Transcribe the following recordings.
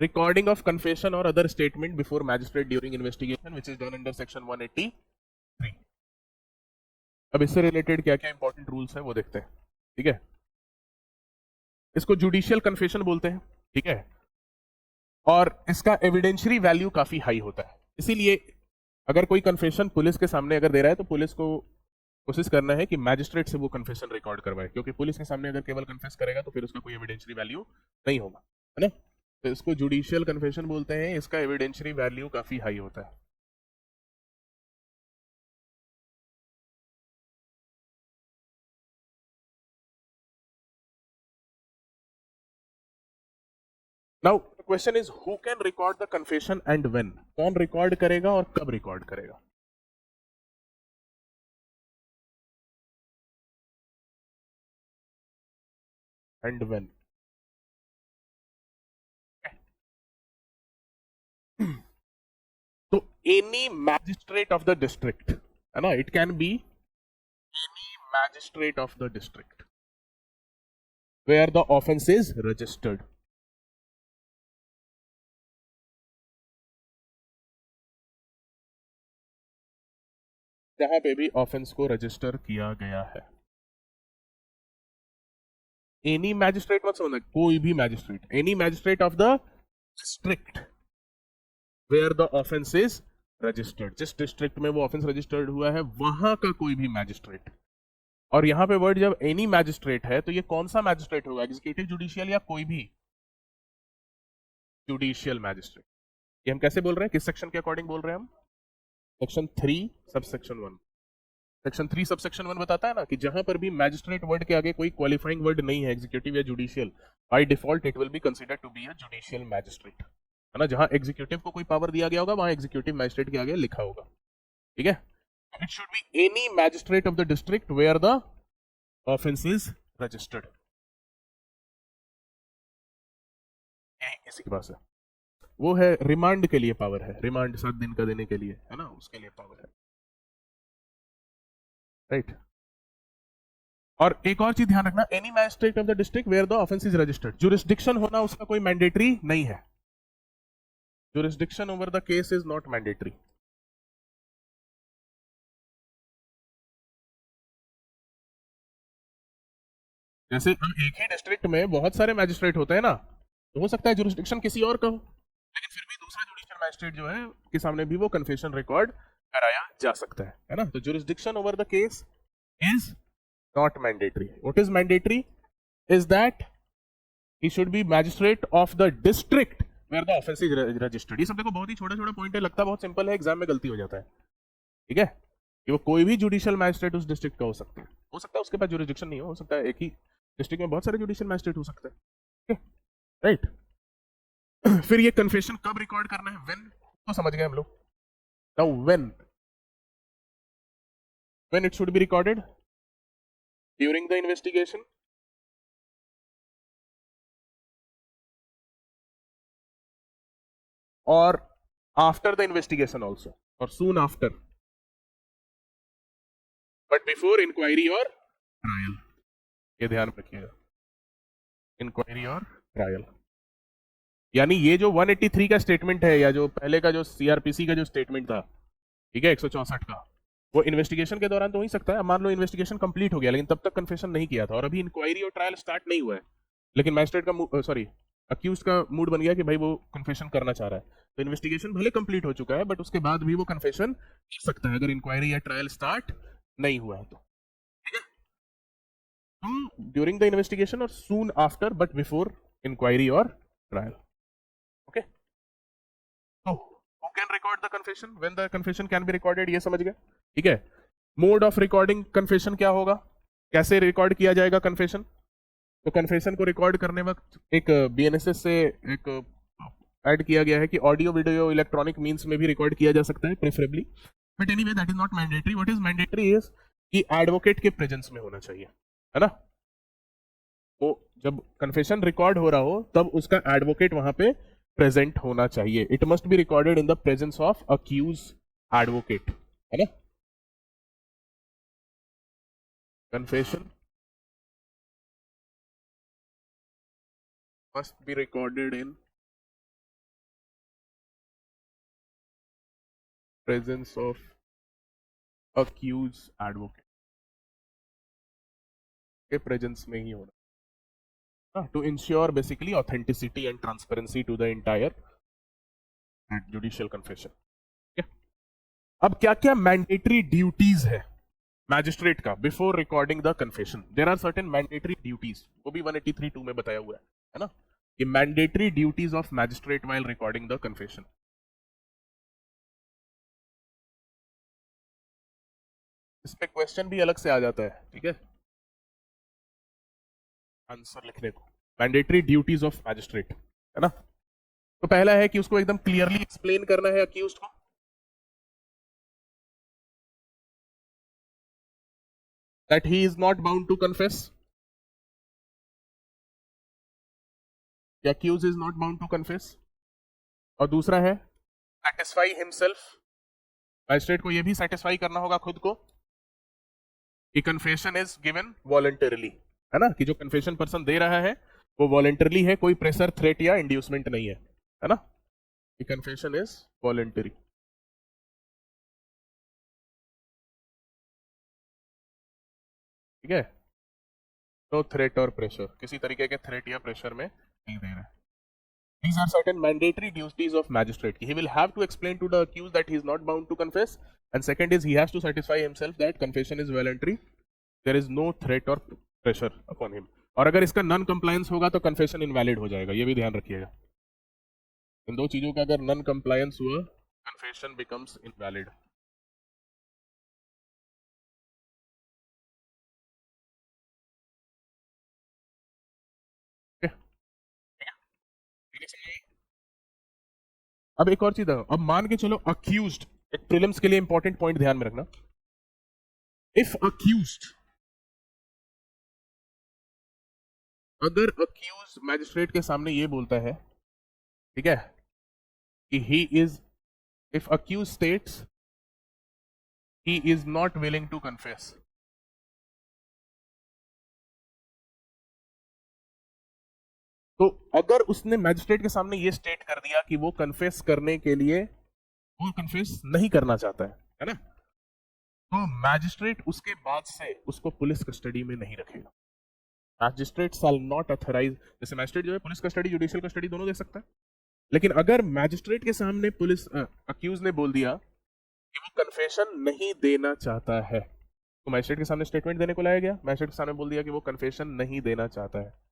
recording of confession or other statement before magistrate during investigation which is done under section 183. अब इससे related क्या क्या important rules है वो देखते हैं, ठीक है। इसको जुडिशियल कन्फेशन बोलते हैं, ठीक है, और इसका एविडेंशियरी वैल्यू काफी हाई होता है। इसीलिए अगर कोई कन्फेशन पुलिस के सामने अगर दे रहा है तो पुलिस को कोशिश करना है कि मैजिस्ट्रेट से वो कन्फेशन रिकॉर्ड करवाए, क्योंकि पुलिस के सामने अगर केवल कन्फेस करेगा तो फिर उसका कोई एविडेंशियरी वैल्यू नहीं होगा, है ना। तो इसको जुडिशियल कन्फेशन बोलते हैं, इसका एविडेंशियरी वैल्यू काफी हाई होता है। Now question is who can record the confession and when, कौन रिकॉर्ड करेगा और कब रिकॉर्ड करेगा। एंड व्हेन, तो any magistrate of the district, है ना, it can be any magistrate of the district where the offence is registered. जहां पे भी ऑफेंस को रजिस्टर किया गया है। एनी मैजिस्ट्रेट मत समझना, कोई भी magistrate, any magistrate of the district where the offence is registered, जिस डिस्ट्रिक्ट में वो ऑफेंस रजिस्टर्ड हुआ है वहां का कोई भी मैजिस्ट्रेट। और यहां पे वर्ड जब एनी मैजिस्ट्रेट है तो ये कौन सा मैजिस्ट्रेट होगा, एग्जीक्यूटिव, जुडिशियल या कोई भी जुडिशियल मैजिस्ट्रेट। ये हम कैसे बोल रहे हैं, किस सेक्शन के अकॉर्डिंग बोल रहे हैं हम, सेक्शन 3 सबसेक्शन 1। सेक्शन 3 सबसेक्शन 1 बताता है ना कि जहां पर भी मैजिस्ट्रेट वर्ड के आगे कोई क्वालिफाइंग वर्ड नहीं है, एग्जीक्यूटिव या judicial, by default it will be considered to be a judicial magistrate, है ना। जहां एग्जीक्यूटिव को कोई पावर दिया गया होगा वहां एग्जीक्यूटिव मैजिस्ट्रेट के आगे लिखा होगा, ठीक है। It should be any magistrate of the district where the offence is registered. इसी के पास है, वो है रिमांड के लिए पावर है, रिमांड 7 दिन का देने के लिए, है ना, उसके लिए पावर है, राइट। और एक और चीज ध्यान रखना, any magistrate of the district where the offence is registered, jurisdiction होना उसका कोई मैंडेटरी नहीं है, jurisdiction over the case is not mandatory. जैसे हम एक ही डिस्ट्रिक्ट में बहुत सारे मैजिस्ट्रेट होते हैं ना, तो हो सकता है जुरिस्डिक्शन किसी और का हो, लेकिन फिर भी दूसरा जुडिशियल मैजिस्ट्रेट जो है के सामने भी वो कन्फेशन रिकॉर्ड कराया जा सकता है ना। तो jurisdiction over the case is not mandatory. What is mandatory is that he should be magistrate of the district where the offense is registered। ये सब देखो बहुत ही छोटा छोटा पॉइंट है, लगता बहुत सिंपल है, एग्जाम में गलती हो जाता है, ठीक है। कि वो कोई भी जुडिशियल मैजिस्ट्रेट उस डिस्ट्रिक्ट का हो सकता है उसके पास जुरिस्डिक्शन नहीं हो सकता है एक ही डिस्ट्रिक्ट में बहुत सारे जुडिशियल मैजिस्ट्रेट हो सकते हैं, राइट। फिर ये कन्फेशन कब रिकॉर्ड करना है, व्हेन, तो समझ गए हम लोग। Now when it should be recorded, during the investigation, और आफ्टर द इन्वेस्टिगेशन ऑल्सो, और soon after, but before inquiry और ट्रायल। ये ध्यान रखिएगा, इंक्वायरी और ट्रायल। यानी ये जो 183 का स्टेटमेंट है या जो पहले का जो सीआरपीसी का जो स्टेटमेंट था, ठीक है, 164 का, वो इन्वेस्टिगेशन के दौरान तो हो ही सकता है। मान लो इन्वेस्टिगेशन कंप्लीट हो गया लेकिन तब तक कन्फेशन नहीं किया था और अभी इंक्वायरी और ट्रायल स्टार्ट नहीं हुआ है, लेकिन मैजिस्ट्रेट का सॉरी अक्यूज का मूड बन गया कि भाई वो कन्फेशन करना चाह रहा है, तो इन्वेस्टिगेशन भले कंप्लीट हो चुका है बट उसके बाद भी वो कन्फेशन कर सकता है अगर इंक्वायरी या ट्रायल स्टार्ट नहीं हुआ है तो, ठीक है। ड्यूरिंग द इन्वेस्टिगेशन और soon after but before inquiry और ट्रायल, ओके। तो who can record the confession, when the confession can be recorded, ये समझ गए, ठीक है। मोड ऑफ रिकॉर्डिंग कन्फेशन क्या होगा, कैसे रिकॉर्ड किया जाएगा कन्फेशन। तो कन्फेशन को रिकॉर्ड करने वक्त एक बीएनएसएस से एक ऐड किया गया है कि ऑडियो वीडियो इलेक्ट्रॉनिक मींस में भी रिकॉर्ड किया जा सकता है preferably, but anyway that is not mandatory. What is mandatory is कि एडवोकेट के प्रेजेंस में होना चाहिए, है ना। वो जब कन्फेशन रिकॉर्ड हो रहा हो तब उसका एडवोकेट वहां पे प्रेजेंट होना चाहिए। It must be recorded in the presence of accused advocate, है ना। Confession must be recorded in presence of accused advocate के प्रेजेंस में ही होना, to ensure basically authenticity and transparency to the entire judicial confession. अब क्या क्या mandatory duties है मैजिस्ट्रेट का before recording the confession? There are certain mandatory duties, वो भी 183(2) में बताया हुआ है ना, कि mandatory duties of magistrate while recording the confession. इस पे क्वेश्चन भी अलग से आ जाता है, ठीक है, आंसर लिखने को। मैंडेटरी ड्यूटीज ऑफ मैजिस्ट्रेट, है ना। तो पहला है कि उसको एकदम क्लियरली एक्सप्लेन करना है अक्यूज्ड को that he is not bound to confess, the accused is not bound to confess। और दूसरा है satisfy himself, मैजिस्ट्रेट को यह भी सेटिस्फाई करना होगा खुद को कि कन्फेशन इज गिवन वॉलंटरली, है ना, कि जो कन्फेशन पर्सन दे रहा है वो वॉलंटरली है, कोई प्रेशर, थ्रेट या इंड्यूसमेंट नहीं है ना, कि कन्फेशन इज वॉलंटरी। ठीक है, नो थ्रेट और प्रेशर, किसी तरीके के थ्रेट या प्रेशर में नहीं दे रहा है। These are certain mandatory duties of magistrate. He will have to explain to the accused that he is not bound to confess, and second is he has to satisfy himself that confession is voluntary, there is no threat or pressure upon him। और अगर इसका non compliance होगा तो confession invalid हो जाएगा, ये भी ध्यान रखिएगा। इन दो चीजों का अगर नॉन कंप्लायंस हुआ, कन्फेशन बिकम्स इनवैलिड। अब एक और चीज है, अब मान के चलो अक्यूज्ड, एक प्रीलिम्स के लिए इंपॉर्टेंट पॉइंट ध्यान में रखना, इफ अक्यूज्ड, अगर अक्यूज मैजिस्ट्रेट के सामने ये बोलता है, ठीक है, कि he is, if accused states he is not willing to confess, तो अगर उसने मैजिस्ट्रेट के सामने ये स्टेट कर दिया कि वो कन्फेस करने के लिए, वो कन्फेस नहीं करना चाहता है ना, तो मैजिस्ट्रेट उसके बाद से उसको पुलिस कस्टडी में नहीं रखेगा। मैजिस्ट्रेट शैल नॉट ऑथराइज, जैसे मैजिस्ट्रेट जो है पुलिस कस्टडी जुडिशियल कस्टडी दोनों दे सकता है, लेकिन अगर मैजिस्ट्रेट के सामने पुलिस अक्यूज ने बोल दिया कि वो कन्फेशन नहीं देना चाहता है, तो मैजिस्ट्रेट के सामने स्टेटमेंट देने को लाया गया, मैजिस्ट्रेट के सामने बोल दिया कि वो कन्फेशन नहीं देना चाहता है।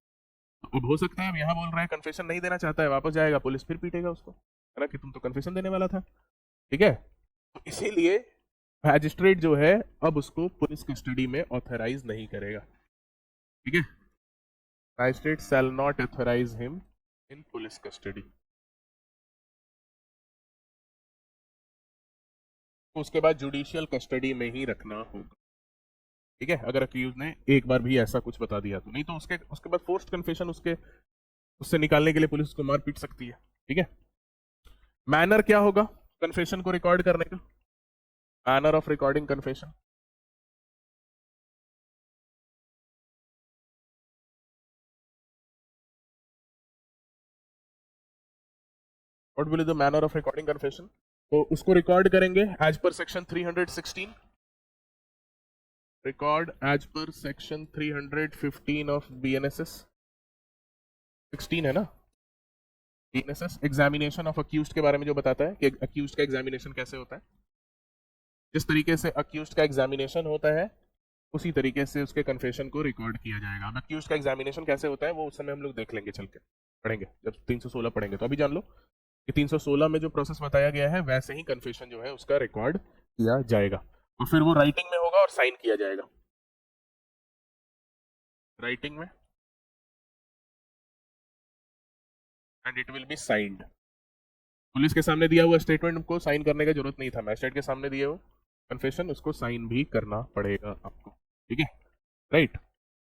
अब हो सकता है अब यहाँ बोल रहा है कन्फेशन नहीं देना चाहता है, वापस जाएगा पुलिस फिर पीटेगा उसको, है ना, कि तुम तो कन्फेशन देने वाला था, ठीक है। तो इसीलिए मैजिस्ट्रेट जो है अब उसको पुलिस कस्टडी में ऑथराइज नहीं करेगा, ठीक है। Magistrate shall not authorise him in police custody. तो उसके बाद जुडिशियल कस्टडी में ही रखना होगा, ठीक है, अगर अक्यूज ने एक बार भी ऐसा कुछ बता दिया तो, नहीं तो उसके उसके बाद फोर्स्ड कन्फेशन उसके उससे निकालने के लिए पुलिस उसको मार पीट सकती है, ठीक है। मैनर क्या होगा कन्फेशन को रिकॉर्ड करने का? Manner of recording confession, what will the manner of recording confession? तो उसको रिकॉर्ड करेंगे as per section 316, record as per section 315 of BNSS, 16 है ना, बीएनएसएस एग्जामिनेशन ऑफ अक्यूज्ड के बारे में जो बताता है कि अक्यूज्ड का एग्जामिनेशन कैसे होता है, जिस तरीके से अक्यूज्ड का एग्जामिनेशन होता है उसी तरीके से उसके कन्फेशन को रिकॉर्ड किया जाएगा। अब अक्यूज्ड का एग्जामिनेशन कैसे होता है वो उस समय हम लोग देख लेंगे, चल के पढ़ेंगे जब 316 पढ़ेंगे, तो अभी जान लो कि 316 में जो प्रोसेस बताया गया है वैसे ही कन्फेशन जो है उसका रिकॉर्ड किया जाएगा, और फिर वो राइटिंग में होगा और साइन किया जाएगा, राइटिंग में, and it will be signed. Police के सामने दिया हुआ स्टेटमेंट को साइन करने की जरूरत नहीं था, मैजिस्ट्रेट के सामने दिए हुए कन्फेशन उसको साइन भी करना पड़ेगा आपको, ठीक है, राइट।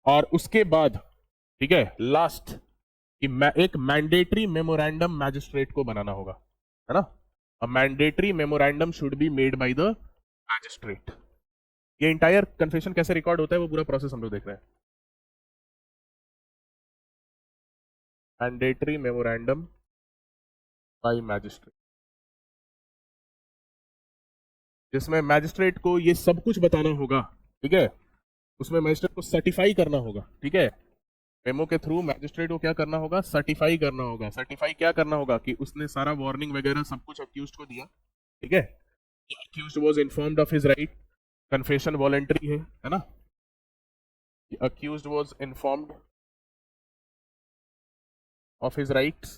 और उसके बाद, ठीक है, लास्ट कि एक मैंडेटरी मेमोरेंडम मैजिस्ट्रेट को बनाना होगा, है ना, a mandatory memorandum should be made by the magistrate. ये इंटायर कन्फेशन कैसे रिकॉर्ड होता है वो पूरा प्रोसेस हम लोग देख रहे हैं। मैंडेटरी मेमोरेंडम बाय मैजिस्ट्रेट, जिसमें मैजिस्ट्रेट को ये सब कुछ बताना होगा, ठीक है, उसमें मैजिस्ट्रेट को सर्टिफाई करना होगा, ठीक है, मेमो के थ्रू मैजिस्ट्रेट को क्या करना होगा, सर्टिफाई करना होगा। सर्टिफाई क्या करना होगा कि उसने सारा वार्निंग वगैरह सब कुछ अक्यूज्ड को दिया, ठीक है, accused was informed of his right, confession voluntary है ना, accused was informed of his rights,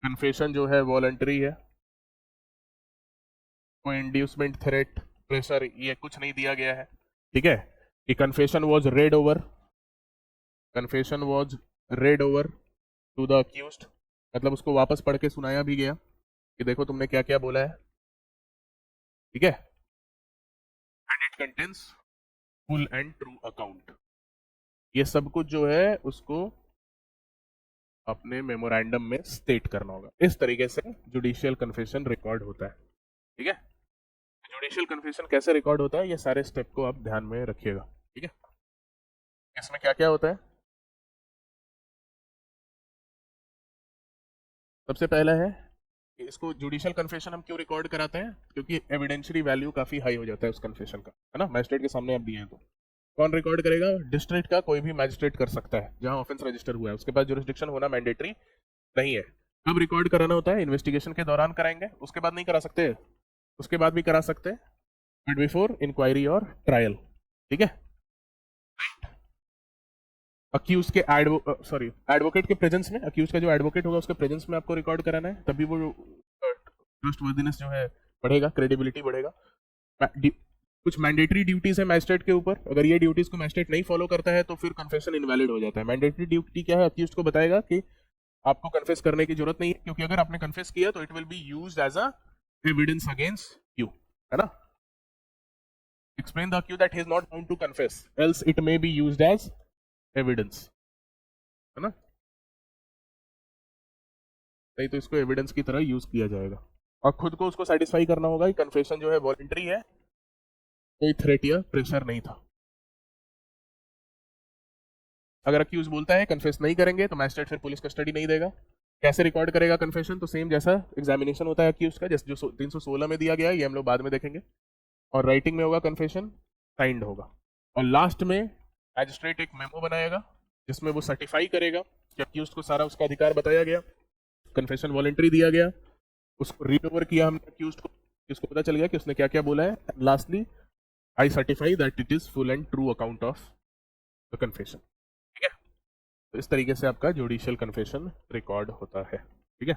confession जो है वॉलंटरी है, कोई इंड्यूसमेंट, थ्रेट, प्रेशर ये कुछ नहीं दिया गया है, ठीक है, कि confession was read over, confession was read over to the accused, मतलब उसको वापस पढ़ के सुनाया भी गया कि देखो तुमने क्या क्या बोला है, ठीक है, and it contains full and true account. ये सब कुछ जो है उसको अपने मेमोरेंडम में स्टेट करना होगा। इस तरीके से जुडिशियल कन्फेशन रिकॉर्ड होता है, ठीक है। जुडिशियल कन्फेशन कैसे रिकॉर्ड होता है, ये सारे स्टेप को आप ध्यान में रखिएगा, ठीक है। इसमें क्या क्या होता है, सबसे पहला है कि इसको जुडिशियल कन्फेशन हम क्यों रिकॉर्ड कराते हैं, क्योंकि एविडेंशियरी वैल्यू काफी हाई हो जाता है उस कन्फेशन का, है ना, मैजिस्ट्रेट के सामने आप दिए हैं तो कौन रिकॉर्ड करेगा, डिस्ट्रिक्ट का कोई भी मैजिस्ट्रेट कर सकता है जहां ऑफेंस रजिस्टर हुआ है, उसके पास जुरिस्डिक्शन होना मैंडेटरी नहीं है। कब रिकॉर्ड कराना होता है, इन्वेस्टिगेशन के दौरान कराएंगे, उसके बाद नहीं करा सकते, उसके बाद भी करा सकते हैं, बट बिफोर इंक्वायरी और ट्रायल, ठीक है। अक्यूज के एडवोकेट के प्रेजेंस में, अक्यूज का जो एडवोकेट होगा उसके प्रेजेंस में आपको रिकॉर्ड कराना है, तभी वो ट्रस्टवर्दीनेस जो है बढ़ेगा, क्रेडिबिलिटी बढ़ेगा। कुछ मैंडेटरी ड्यूटीज है मैजिस्ट्रेट के ऊपर, अगर ये ड्यूटीज को मैजिस्ट्रेट नहीं फॉलो करता है तो फिर कन्फेशन इनवैलिड हो जाता है। मैंडेटरी ड्यूटी क्या है, अक्यूज को बताएगा कि आपको कन्फेस करने की जरूरत नहीं है, क्योंकि अगर आपने कन्फेस किया तो it will be used as a evidence against you, है ना। Explain the accused that he is not bound to confess else it may be used as evidence, है ना, नहीं तो इसको एविडेंस की तरह यूज किया जाएगा। और खुद को उसको सेटिस्फाई करना होगा कि कन्फेशन जो है वॉलंटरी है, कोई थ्रेट या प्रेशर नहीं था। अगर अक्यूज बोलता है कन्फेस नहीं करेंगे तो मैजिस्ट्रेट फिर पुलिस कस्टडी नहीं देगा। कैसे रिकॉर्ड करेगा कन्फेशन, तो सेम जैसा एग्जामिनेशन होता है अक्यूज का, जैसे जो 316 में दिया गया है, ये हम लोग बाद में देखेंगे, और राइटिंग में होगा कन्फेशन, साइंड होगा, और लास्ट में मैजिस्ट्रेट एक मेमो बनाएगा जिसमें वो सर्टिफाई करेगा कि अक्यूज को सारा उसका अधिकार बताया गया, कन्फेशन वॉलंटरी दिया गया, उसको रीड ओवर किया हमने अक्यूज को, इसको पता चल गया कि उसने क्या क्या बोला है, lastly I certify that it is full and true account of the confession, ठीक है। तो इस तरीके से आपका जुडिशियल कन्फेशन रिकॉर्ड होता है, ठीक है।